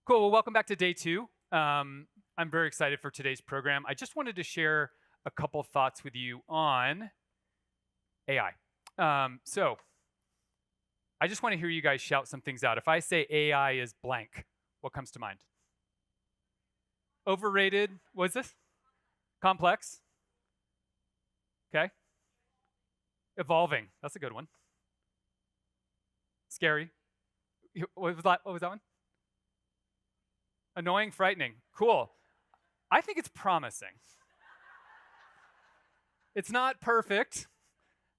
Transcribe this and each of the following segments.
Cool, well, welcome back to day two. I'm very excited for today's program. I just wanted to share a couple thoughts with you on AI. So I just want to hear you guys shout some things out. If I say AI is blank, what comes to mind? Overrated, what is this? Complex? Okay. Evolving, that's a good one. Scary. What was that one? Annoying, frightening. Cool. I think it's promising. It's not perfect,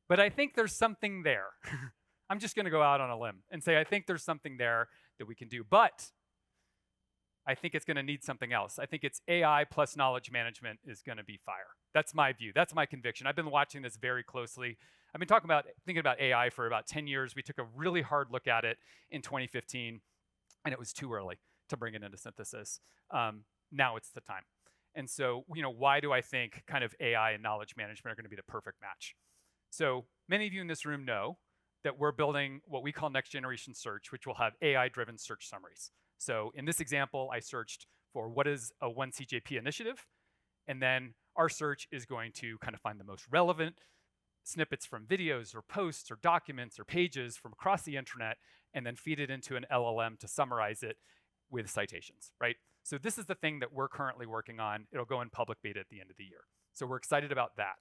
but I think there's something there. I'm just going to go out on a limb and say I think there's something there that we can do, but I think it's going to need something else. I think it's AI plus knowledge management is going to be fire. That's my view. That's my conviction. I've been watching this very closely. I've been thinking about AI for about 10 years. We took a really hard look at it in 2015, and it was too early to bring it into synthesis. Now it's the time. And so, why do I think kind of AI and knowledge management are going to be the perfect match? So many of you in this room know that we're building what we call next generation search, which will have AI-driven search summaries. So in this example, I searched for what is a 1CJP initiative, and then our search is going to kind of find the most relevant snippets from videos or posts or documents or pages from across the internet, and then feed it into an LLM to summarize it with citations, right? So this is the thing that we're currently working on. It'll go in public beta at the end of the year. So we're excited about that.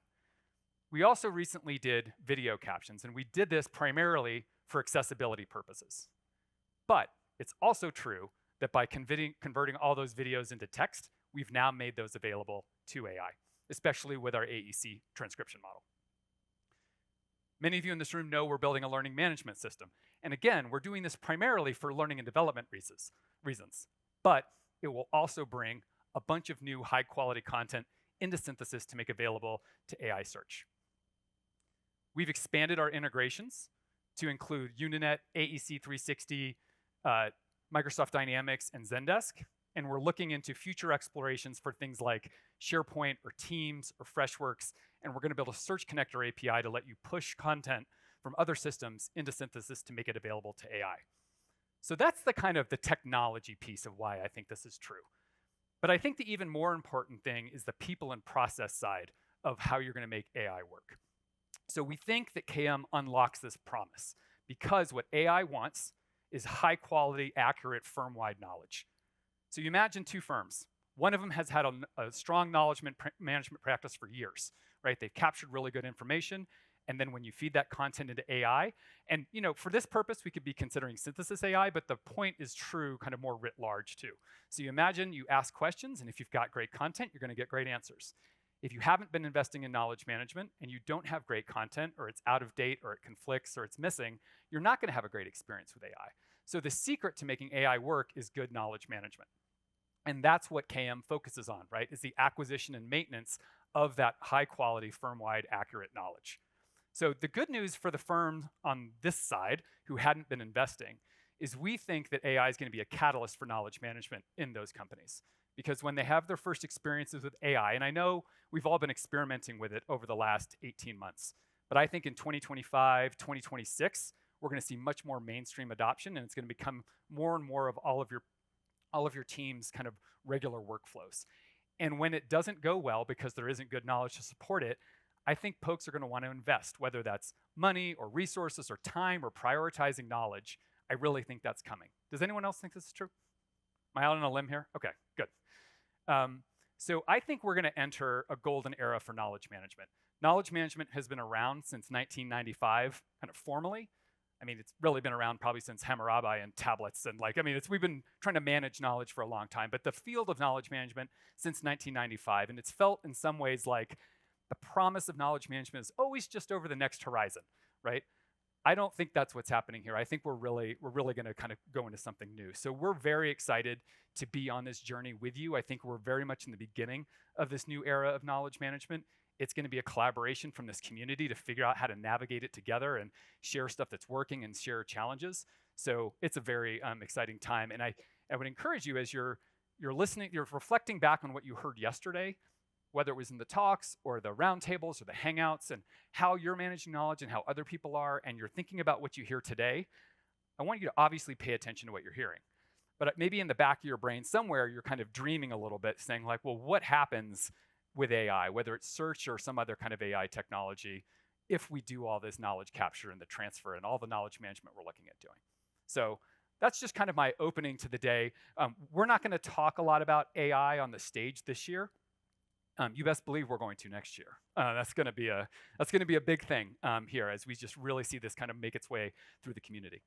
We also recently did video captions, and we did this primarily for accessibility purposes. But it's also true that by converting all those videos into text, we've now made those available to AI, especially with our AEC transcription model. Many of you in this room know we're building a learning management system. And again, we're doing this primarily for learning and development reasons. But it will also bring a bunch of new high-quality content into synthesis to make available to AI search. We've expanded our integrations to include Uninet, AEC-360, Microsoft Dynamics, and Zendesk. And we're looking into future explorations for things like SharePoint or Teams or Freshworks. And we're going to build a search connector API to let you push content from other systems into synthesis to make it available to AI. So that's the kind of the technology piece of why I think this is true. But I think the even more important thing is the people and process side of how you're going to make AI work. So we think that KM unlocks this promise because what AI wants is high quality, accurate, firm-wide knowledge. So you imagine two firms. One of them has had a strong knowledge management practice for years, right? They've captured really good information. And then when you feed that content into AI, and for this purpose, we could be considering synthesis AI, but the point is true kind of more writ large too. So you imagine you ask questions, and if you've got great content, you're going to get great answers. If you haven't been investing in knowledge management and you don't have great content, or it's out of date, or it conflicts, or it's missing, you're not going to have a great experience with AI. So the secret to making AI work is good knowledge management. And that's what KM focuses on, right? Is the acquisition and maintenance of that high quality, firm-wide, accurate knowledge. So the good news for the firms on this side who hadn't been investing is we think that AI is going to be a catalyst for knowledge management in those companies. Because when they have their first experiences with AI, and I know we've all been experimenting with it over the last 18 months, but I think in 2025, 2026, we're going to see much more mainstream adoption, and it's going to become more and more of all of your team's kind of regular workflows. And when it doesn't go well because there isn't good knowledge to support it, I think folks are going to want to invest, whether that's money or resources or time or prioritizing knowledge. I really think that's coming. Does anyone else think this is true? Am I out on a limb here? Okay, good. So I think we're going to enter a golden era for knowledge management. Knowledge management has been around since 1995, kind of formally. I mean, it's really been around probably since Hammurabi and tablets. And we've been trying to manage knowledge for a long time. But the field of knowledge management since 1995, and it's felt in some ways like the promise of knowledge management is always just over the next horizon, right? I don't think that's what's happening here. I think we're really going to kind of go into something new. So we're very excited to be on this journey with you. I think we're very much in the beginning of this new era of knowledge management. It's going to be a collaboration from this community to figure out how to navigate it together and share stuff that's working and share challenges. So it's a very exciting time. And I would encourage you as you're listening, you're reflecting back on what you heard yesterday, whether it was in the talks or the roundtables or the hangouts, and how you're managing knowledge and how other people are, and you're thinking about what you hear today, I want you to obviously pay attention to what you're hearing. But maybe in the back of your brain somewhere, you're kind of dreaming a little bit, saying like, well, what happens with AI, whether it's search or some other kind of AI technology, if we do all this knowledge capture and the transfer and all the knowledge management we're looking at doing? So that's just kind of my opening to the day. We're not going to talk a lot about AI on the stage this year. You best believe we're going to next year. That's going to be a big thing here as we just really see this kind of make its way through the community.